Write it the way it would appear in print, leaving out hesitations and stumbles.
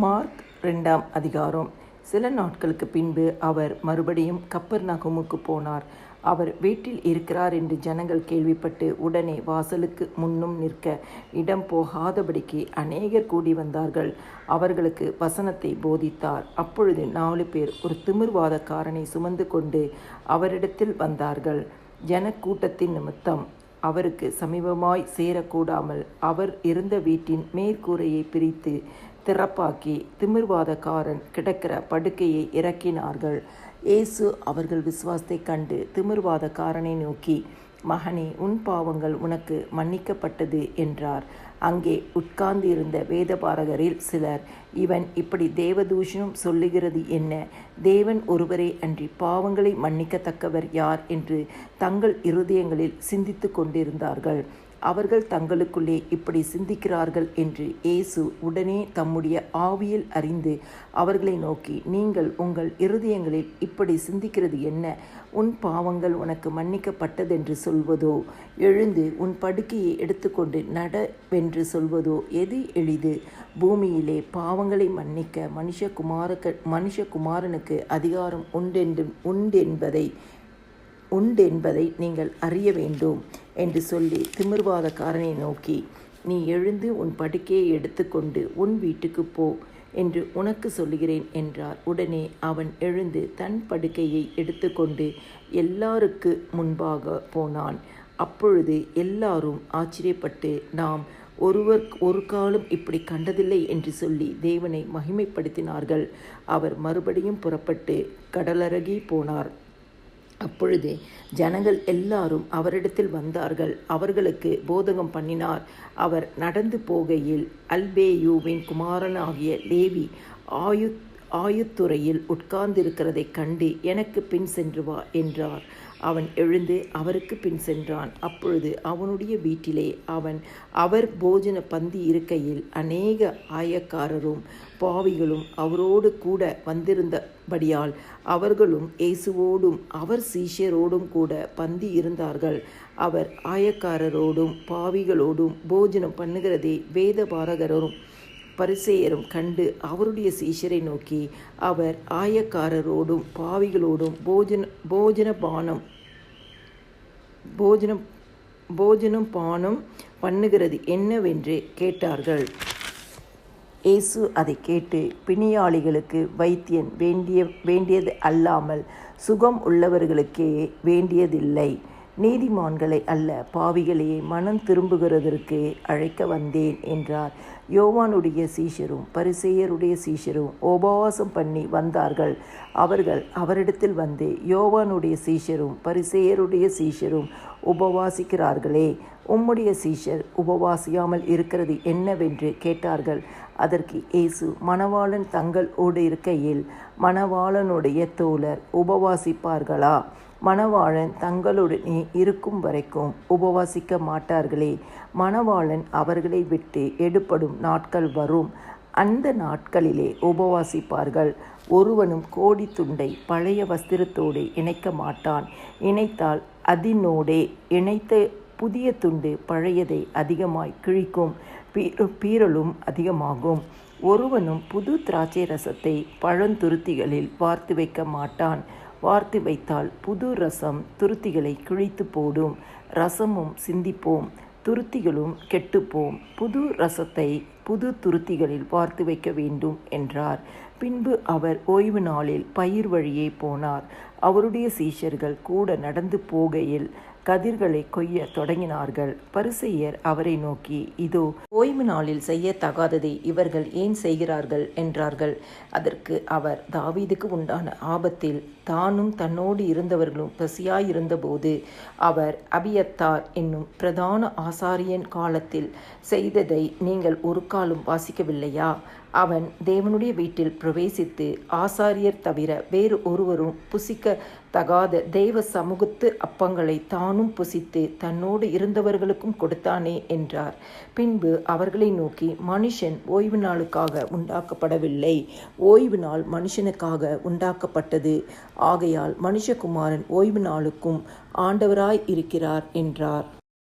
Mark 2ஆம் அதிகாரம். சில நாட்களுக்கு பின்பு அவர் மறுபடியும் கப்பர்நகூமுக்கு போனார். அவர் வீட்டில் இருக்கிறார் என்று ஜனங்கள் கேள்விப்பட்டு உடனே வாசலுக்கு முன்னும் நிற்க இடம் போகாதபடிக்கு அநேகர் கூடி வந்தார்கள். அவர்களுக்கு வசனத்தை போதித்தார். அப்பொழுது 4 பேர் ஒரு திமிர்வாதக்காரனை சுமந்து கொண்டு அவரிடத்தில் வந்தார்கள். ஜனக்கூட்டத்தின் நிமித்தம் அவருக்கு சமீபமாய் சேரக்கூடாமல் அவர் இருந்த வீட்டின் மேற்கூரையை பிரித்து திறப்பாக்கி திமிர்வாதக்காரன் கிடக்கிற படுக்கையை இறக்கினார்கள். இயேசு அவர்கள் விசுவாசத்தை கண்டு திமிர்வாதக்காரனை நோக்கி, மகனே, உன் பாவங்கள் உனக்கு மன்னிக்கப்பட்டது என்றார். அங்கே உட்கார்ந்து இருந்த வேதபாரகரில் சிலர், இவன் இப்படி தேவதூஷணம் சொல்லுகிறது என்ன? தேவன் ஒருவரே அன்றி பாவங்களை மன்னிக்கத்தக்கவர் யார் என்று தங்கள் இருதயங்களில் சிந்தித்து கொண்டிருந்தார்கள். அவர்கள் தங்களுக்குள்ளே இப்படி சிந்திக்கிறார்கள் என்று இயேசு உடனே தம்முடைய ஆவியில் அறிந்து அவர்களை நோக்கி, நீங்கள் உங்கள் இருதயங்களில் இப்படி சிந்திக்கிறது என்ன? உன் பாவங்கள் உனக்கு மன்னிக்கப்பட்டதென்று சொல்வதோ, எழுந்து உன் படுக்கையை எடுத்துக்கொண்டு நடவென்று சொல்வதோ எது எளிது? பூமியிலே பாவங்களை மன்னிக்க மனுஷகுமாரனுக்கு அதிகாரம் உண்டென்பதை நீங்கள் அறிய வேண்டும் என்று சொல்லி திமிர்வாதக்காரனை நோக்கி, நீ எழுந்து உன் படுக்கையை எடுத்துக்கொண்டு உன் வீட்டுக்கு போ என்று உனக்கு சொல்லுகிறேன் என்றார். உடனே அவன் எழுந்து தன் படுக்கையை எடுத்துக்கொண்டு எல்லாருக்கு முன்பாக போனான். அப்பொழுது எல்லாரும் ஆச்சரியப்பட்டு, நாம் ஒரு காலம் இப்படி கண்டதில்லை என்று சொல்லி தேவனை மகிமைப்படுத்தினார்கள். அவர் மறுபடியும் புறப்பட்டு கடலருகே போனார். அப்பொழுது ஜனங்கள் எல்லாரும் அவரிடத்தில் வந்தார்கள். அவர்களுக்கு போதகம் பண்ணினார். அவர் நடந்து போகையில் அல்பேயுவின் குமாரனாகிய லேவி ஆயுத்துறையில் உட்கார்ந்திருக்கிறதைக் கண்டு, எனக்கு பின் சென்று வா என்றார். அவன் எழுந்து அவருக்கு பின் சென்றான். அப்பொழுது அவனுடைய வீட்டிலே அவர் போஜன பந்தி இருக்கையில் அநேக ஆயக்காரரும் பாவிகளும் அவரோடு கூட வந்திருந்தபடியால் அவர்களும் இயேசுவோடும் அவர் சீஷரோடும் கூட பந்தி இருந்தார்கள். அவர் ஆயக்காரரோடும் பாவிகளோடும் போஜனம் பண்ணுகிறதை வேதபாரகரும் பரிசேயரும் கண்டு அவருடைய சீஷரை நோக்கி, அவர் ஆயக்காரரோடும் பாவிகளோடும் போஜனம் பானம் பண்ணுகிறது என்னவென்று கேட்டார்கள். இயேசு அதை கேட்டு, பிணியாளிகளுக்கு வைத்தியன் வேண்டியது அல்லாமல் சுகம் உள்ளவர்களுக்கே வேண்டியதில்லை, நீதிமான்களை அல்ல பாவிகளையே மனம் திரும்புகிறதற்கு அழைக்க வந்தேன் என்றார். யோவானுடைய சீஷரும் பரிசேயருடைய சீஷரும் உபவாசம் பண்ணி வந்தார்கள். அவர்கள் அவரிடத்தில் வந்து, யோவானுடைய சீஷரும் பரிசேயருடைய சீஷரும் உபவாசிக்கிறார்களே, உம்முடைய சீஷர் உபவாசியாமல் இருக்கிறது என்னவென்று கேட்டார்கள். அதற்கு இயேசு, மணவாளன் தங்களோடு இருக்கையில் மணவாளனுடைய தோழர் உபவாசிப்பார்களா? மணவாளன் தங்களுடனே இருக்கும் வரைக்கும் உபவாசிக்க மாட்டார்களே. மணவாளன் அவர்களை விட்டு எடுபடும் நாட்கள் வரும், அந்த நாட்களிலே உபவாசிப்பார்கள். ஒருவனும் கோடி துண்டை பழைய வஸ்திரத்தோடு இணைக்க மாட்டான். இணைத்தால் அதனோடே இணைத்த புதிய துண்டு பழையதை அதிகமாய் கிழிக்கும், பீறலும் அதிகமாகும். ஒருவனும் புது திராட்சை ரசத்தை பழந்துருத்திகளில் வார்த்து வைக்க மாட்டான். வார்த்து வைத்தால் புது ரசம் துருத்திகளை கிழித்து போடும், ரசமும் சிந்திப்போம், துருத்திகளும் கெட்டுப்போம். புது ரசத்தை புது துருத்திகளில் வார்த்து வைக்க வேண்டும் என்றார். பின்பு அவர் ஓய்வு நாளில் பயிர் வழியே போனார். அவருடைய சீஷர்கள் கூட நடந்து போகையில் கதிர்களை கொய்ய தொடங்கினார்கள். பரிசேயர் அவரை நோக்கி, இதோ, ஓய்வு நாளில் செய்யத்தகாததை இவர்கள் ஏன் செய்கிறார்கள் என்றார்கள். அதற்கு அவர், தாவீதுக்கு உண்டான ஆபத்தில் தானும் தன்னோடு இருந்தவர்களும் பசியாயிருந்தபோது அவர் அபியத்தார் என்னும் பிரதான ஆசாரியன் காலத்தில் செய்ததை நீங்கள் ஒரு காலம் வாசிக்கவில்லையா? அவன் தேவனுடைய வீட்டில் பிரவேசித்து ஆசாரியர் தவிர வேறு ஒருவரும் புசிக்கத்தகாத தேவ சமூகத்து அப்பங்களை தானும் புசித்து தன்னோடு இருந்தவர்களுக்கும் கொடுத்தானே என்றார். பின்பு அவர்களை நோக்கி, மனுஷன் ஓய்வு நாளுக்காக உண்டாக்கப்படவில்லை, ஓய்வு நாள் மனுஷனுக்காக உண்டாக்கப்பட்டது. ஆகையால் மனுஷகுமாரன் ஓய்வு நாளுக்கும் ஆண்டவராய் இருக்கிறார் என்றார்.